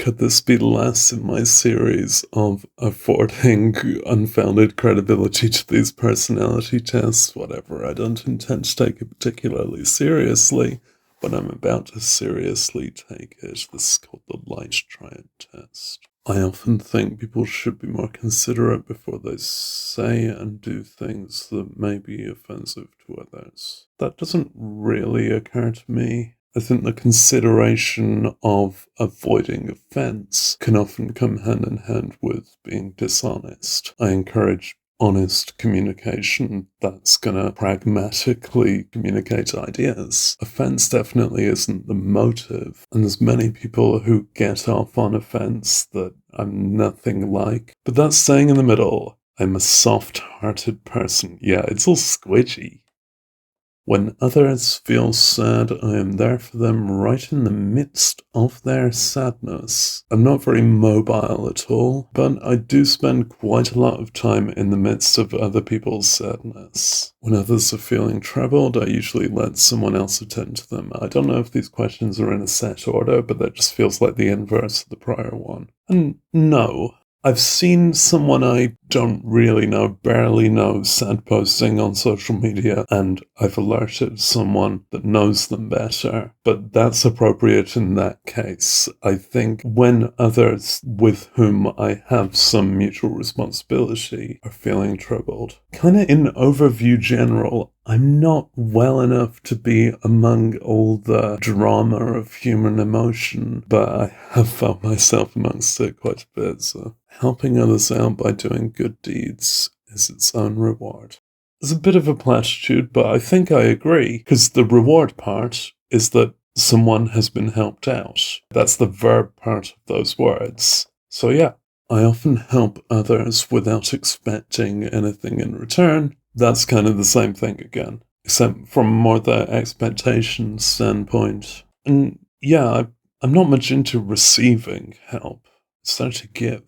Could this be less in my series of affording unfounded credibility to these personality tests? Whatever, I don't intend to take it particularly seriously, but I'm about to seriously take it. This is called the light triad test. I often think people should be more considerate before they say and do things that may be offensive to others. That doesn't really occur to me. I think the consideration of avoiding offense can often come hand in hand with being dishonest. I encourage honest communication that's going to pragmatically communicate ideas. Offense definitely isn't the motive, and there's many people who get off on offense that I'm nothing like. But that's staying in the middle. I'm a soft-hearted person. Yeah, it's all squidgy. When others feel sad, I am there for them right in the midst of their sadness. I'm not very mobile at all, but I do spend quite a lot of time in the midst of other people's sadness. When others are feeling troubled, I usually let someone else attend to them. I don't know if these questions are in a set order, but that just feels like the inverse of the prior one. And no, I've seen someone I don't really know, barely know, sad posting on social media, and I've alerted someone that knows them better. But that's appropriate in that case. I think when others with whom I have some mutual responsibility are feeling troubled, kind of in overview general, I'm not well enough to be among all the drama of human emotion, but I have felt myself amongst it quite a bit, so helping others out by doing good deeds is its own reward. It's a bit of a platitude, but I think I agree, because the reward part is that someone has been helped out. That's the verb part of those words. So yeah, I often help others without expecting anything in return. That's kind of the same thing again, except from more the expectation standpoint. And yeah, I'm not much into receiving help. It's there to give.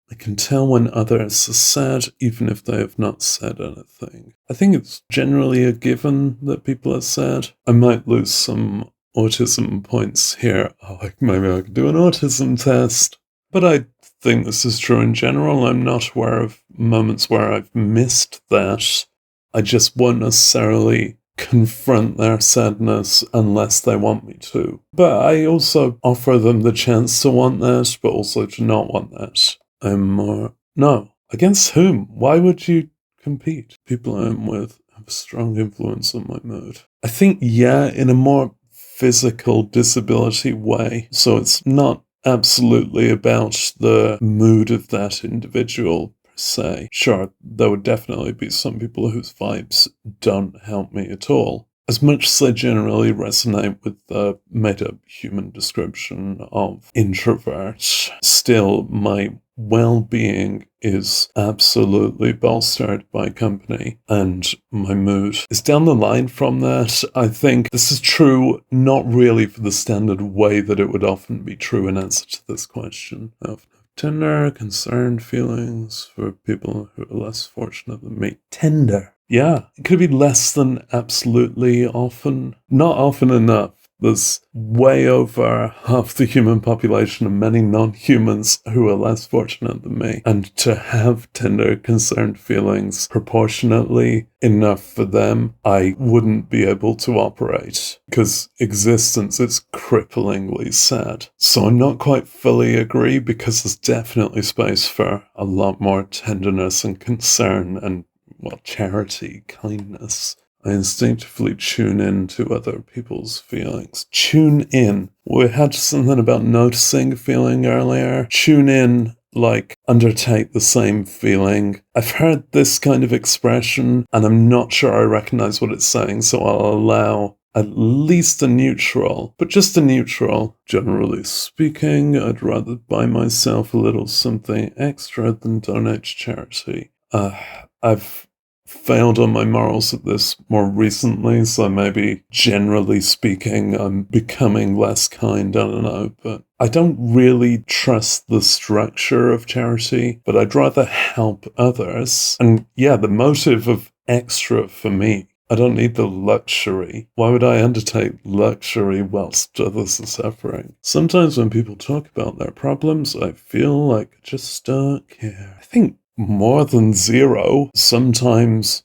I can tell when others are sad, even if they have not said anything. I think it's generally a given that people are sad. I might lose some autism points here. Oh, maybe I could do an autism test. But I think this is true in general. I'm not aware of moments where I've missed that. I just won't necessarily confront their sadness unless they want me to. But I also offer them the chance to want that, but also to not want that. I'm more, no. Against whom? Why would you compete? People I'm with have a strong influence on my mood. I think, yeah, in a more physical disability way. So it's not absolutely about the mood of that individual per se. Sure, there would definitely be some people whose vibes don't help me at all. As much as I generally resonate with the made-up human description of introvert, still my well-being is absolutely bolstered by company, and my mood is down the line from that. I think this is true not really for the standard way that it would often be true in answer to this question. I often have tender, concerned feelings for people who are less fortunate than me. Tender. Yeah, it could be less than absolutely often. Not often enough. There's way over half the human population and many non-humans who are less fortunate than me. And to have tender, concerned feelings proportionately enough for them, I wouldn't be able to operate. Because existence is cripplingly sad. So I'm not quite fully agree, because there's definitely space for a lot more tenderness and concern and, well, charity, kindness. I instinctively tune in to other people's feelings. Tune in. We had something about noticing a feeling earlier. Tune in, like undertake the same feeling. I've heard this kind of expression, and I'm not sure I recognize what it's saying, so I'll allow at least a neutral, but just a neutral. Generally speaking, I'd rather buy myself a little something extra than donate to charity. I've failed on my morals at this more recently, so maybe generally speaking I'm becoming less kind, I don't know, but I don't really trust the structure of charity, but I'd rather help others. And yeah, the motive of extra for me I don't need the luxury. Why would I undertake luxury whilst others are suffering? Sometimes when people talk about their problems, I feel like I just don't care. I think more than zero. Sometimes.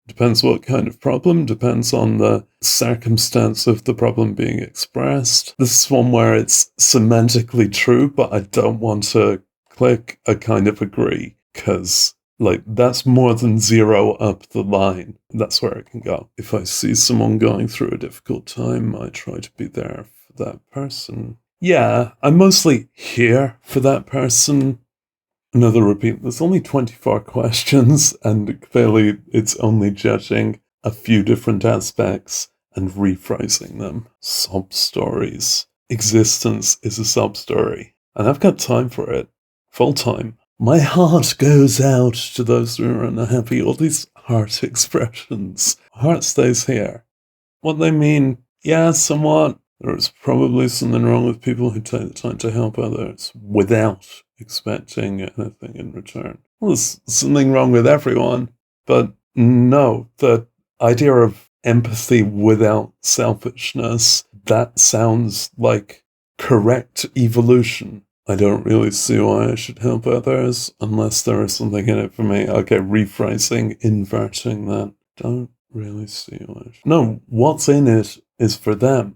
Depends what kind of problem, depends on the circumstance of the problem being expressed. This is one where it's semantically true, but I don't want to click a kind of agree, because that's more than zero up the line. That's where it can go. If I see someone going through a difficult time, I try to be there for that person. Yeah, I'm mostly here for that person. Another repeat. There's only 24 questions, and clearly it's only judging a few different aspects and rephrasing them. Sob stories. Existence is a sob story, and I've got time for it. Full time. My heart goes out to those who are unhappy. All these heart expressions. Heart stays here. What they mean, yeah, somewhat. There's probably something wrong with people who take the time to help others without expecting anything in return. Well, there's something wrong with everyone, but no, the idea of empathy without selfishness, that sounds like correct evolution. I don't really see why I should help others unless there is something in it for me. Okay, rephrasing, inverting that. Don't really see why I should. No, what's in it is for them.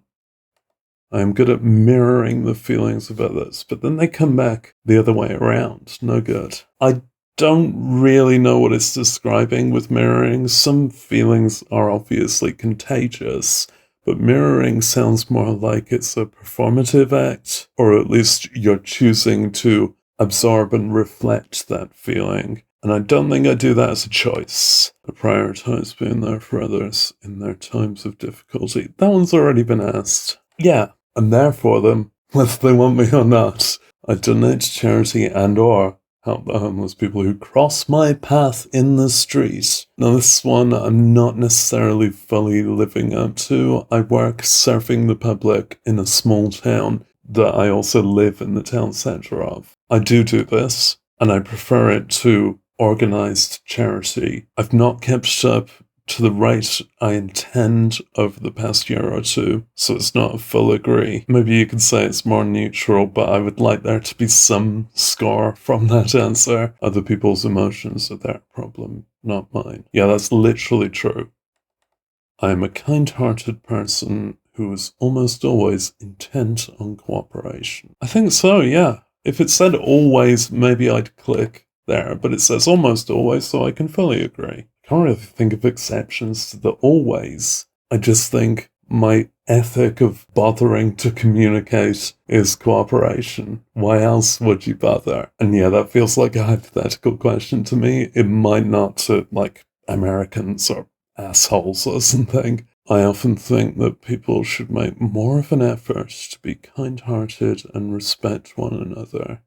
I'm good at mirroring the feelings of others, but then they come back the other way around. No good. I don't really know what it's describing with mirroring. Some feelings are obviously contagious, but mirroring sounds more like it's a performative act, or at least you're choosing to absorb and reflect that feeling. And I don't think I do that as a choice. I prioritize being there for others in their times of difficulty. That one's already been asked. Yeah, I'm there for them, whether they want me or not. I donate to charity and or help the homeless people who cross my path in the street. Now this one I'm not necessarily fully living up to. I work serving the public in a small town that I also live in the town centre of. I do this, and I prefer it to organised charity. I've not kept up to the rate I intend over the past year or two, so it's not a full agree. Maybe you could say it's more neutral, but I would like there to be some score from that answer. Other people's emotions are their problem, not mine. Yeah, that's literally true. I am a kind-hearted person who is almost always intent on cooperation. I think so, yeah. If it said always, maybe I'd click there, but it says almost always, so I can fully agree. I can't really think of exceptions to the always. I just think my ethic of bothering to communicate is cooperation. Why else would you bother? And yeah, that feels like a hypothetical question to me. It might not to, Americans or assholes or something. I often think that people should make more of an effort to be kind-hearted and respect one another.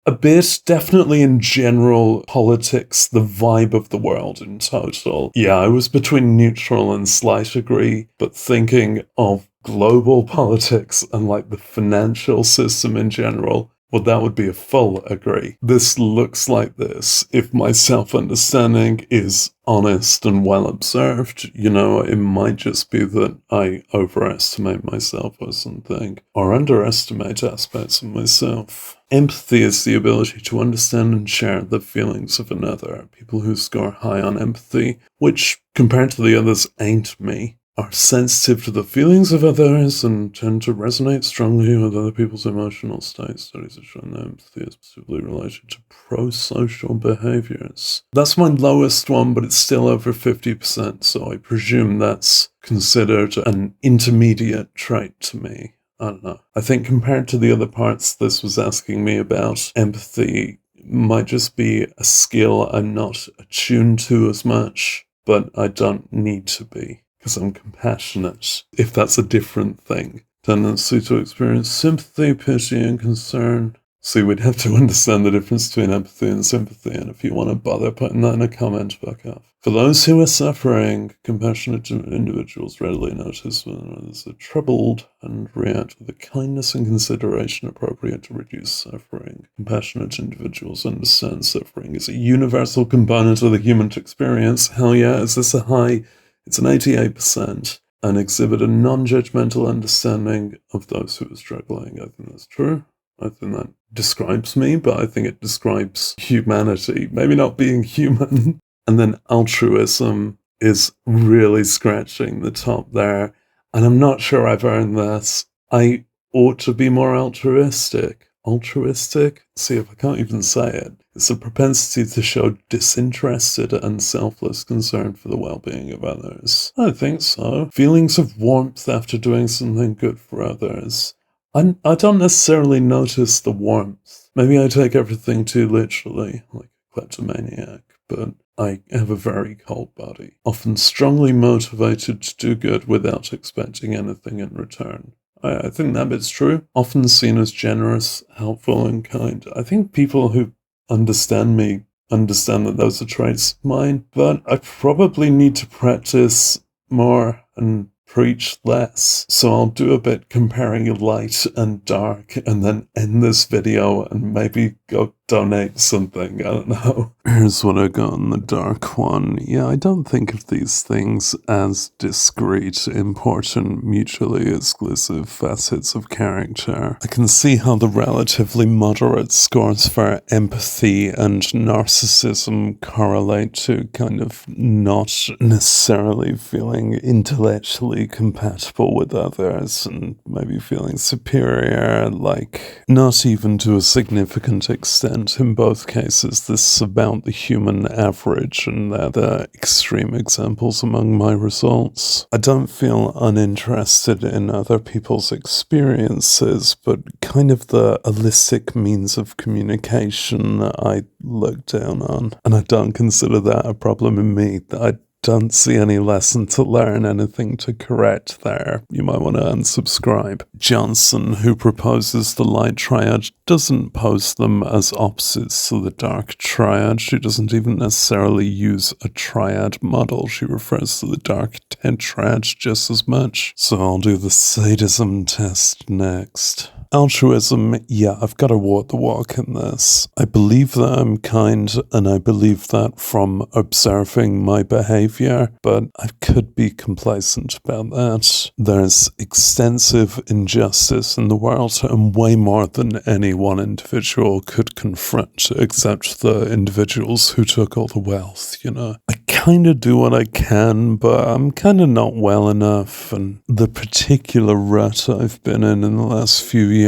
A bit, definitely in general politics, the vibe of the world in total. Yeah, I was between neutral and slight agree, but thinking of global politics and the financial system in general, well, that would be a full agree. This looks like this. If my self-understanding is honest and well observed, it might just be that I overestimate myself or something, or underestimate aspects of myself. Empathy is the ability to understand and share the feelings of another. People who score high on empathy, which compared to the others ain't me, are sensitive to the feelings of others and tend to resonate strongly with other people's emotional states. Studies have shown that empathy is specifically related to pro-social behaviors. That's my lowest one, but it's still over 50%, so I presume that's considered an intermediate trait to me. I don't know. I think compared to the other parts this was asking me about, empathy might just be a skill I'm not attuned to as much, but I don't need to be, because I'm compassionate, if that's a different thing. Tendency to experience sympathy, pity, and concern. See, we'd have to understand the difference between empathy and sympathy, and if you want to bother putting that in a comment, fuck off. For those who are suffering, compassionate individuals readily notice when others are troubled and react with the kindness and consideration appropriate to reduce suffering. Compassionate individuals understand suffering is a universal component of the human experience. Hell yeah, is this a high? It's an 88%. And exhibit a non-judgmental understanding of those who are struggling. I think that's true. I think that describes me, but I think it describes humanity. Maybe not being human. And then altruism is really scratching the top there. And I'm not sure I've earned this. I ought to be more altruistic. Altruistic? See, if I can't even say it. It's a propensity to show disinterested and selfless concern for the well-being of others. I think so. Feelings of warmth after doing something good for others. I don't necessarily notice the warmth. Maybe I take everything too literally, like a kleptomaniac, but I have a very cold body, often strongly motivated to do good without expecting anything in return. I think that bit's true. Often seen as generous, helpful, and kind. I think people who understand me understand that those are traits of mine, but I probably need to practice more and preach less. So I'll do a bit comparing light and dark and then end this video and maybe go donate something. I don't know. Here's what I got on the dark one. Yeah, I don't think of these things as discrete, important, mutually exclusive facets of character. I can see how the relatively moderate scores for empathy and narcissism correlate to kind of not necessarily feeling intellectually compatible with others and maybe feeling superior, like not even to a significant extent. In both cases, this is about the human average, and they're the extreme examples among my results. I don't feel uninterested in other people's experiences, but kind of the holistic means of communication I look down on. And I don't consider that a problem in me. I don't see any lesson to learn, anything to correct there. You might want to unsubscribe. Johnson, who proposes the light triad, doesn't pose them as opposites to the dark triad. She doesn't even necessarily use a triad model. She refers to the dark tetrad just as much. So I'll do the sadism test next. Altruism, yeah, I've got to walk the walk in this. I believe that I'm kind, and I believe that from observing my behavior, but I could be complacent about that. There's extensive injustice in the world, and way more than any one individual could confront, except the individuals who took all the wealth, you know. I kind of do what I can, but I'm kind of not well enough, and the particular rut I've been in the last few years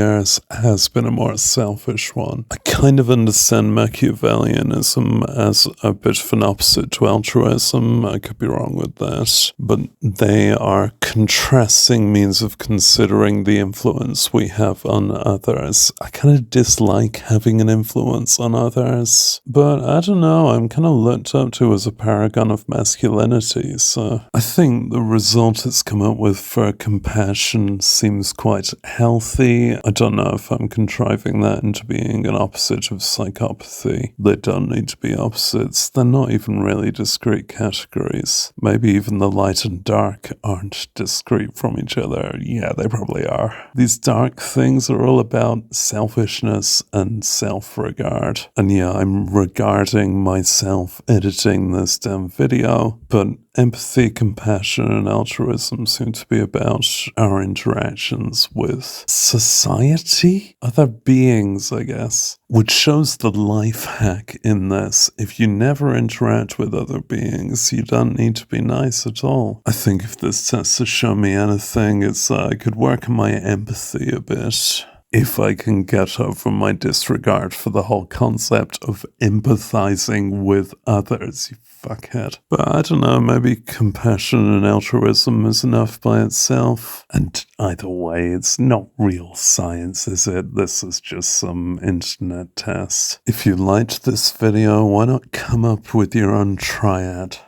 has been a more selfish one. I kind of understand Machiavellianism as a bit of an opposite to altruism. I could be wrong with that, but they are contrasting means of considering the influence we have on others. I kind of dislike having an influence on others, but I don't know, I'm kind of looked up to as a paragon of masculinity, so I think the result it's come up with for compassion seems quite healthy. I don't know if I'm contriving that into being an opposite of psychopathy. They don't need to be opposites. They're not even really discrete categories. Maybe even the light and dark aren't discrete from each other. Yeah, they probably are. These dark things are all about selfishness and self-regard. And yeah, I'm regarding myself editing this damn video, but empathy, compassion, and altruism seem to be about our interactions with society, other beings, I guess, which shows the life hack in this. If you never interact with other beings, you don't need to be nice at all. I think if this test has shown me anything, it's I could work on my empathy a bit. If I can get over my disregard for the whole concept of empathizing with others, you fuckhead. But I don't know, maybe compassion and altruism is enough by itself. And either way, it's not real science, is it? This is just some internet test. If you liked this video, why not come up with your own triad?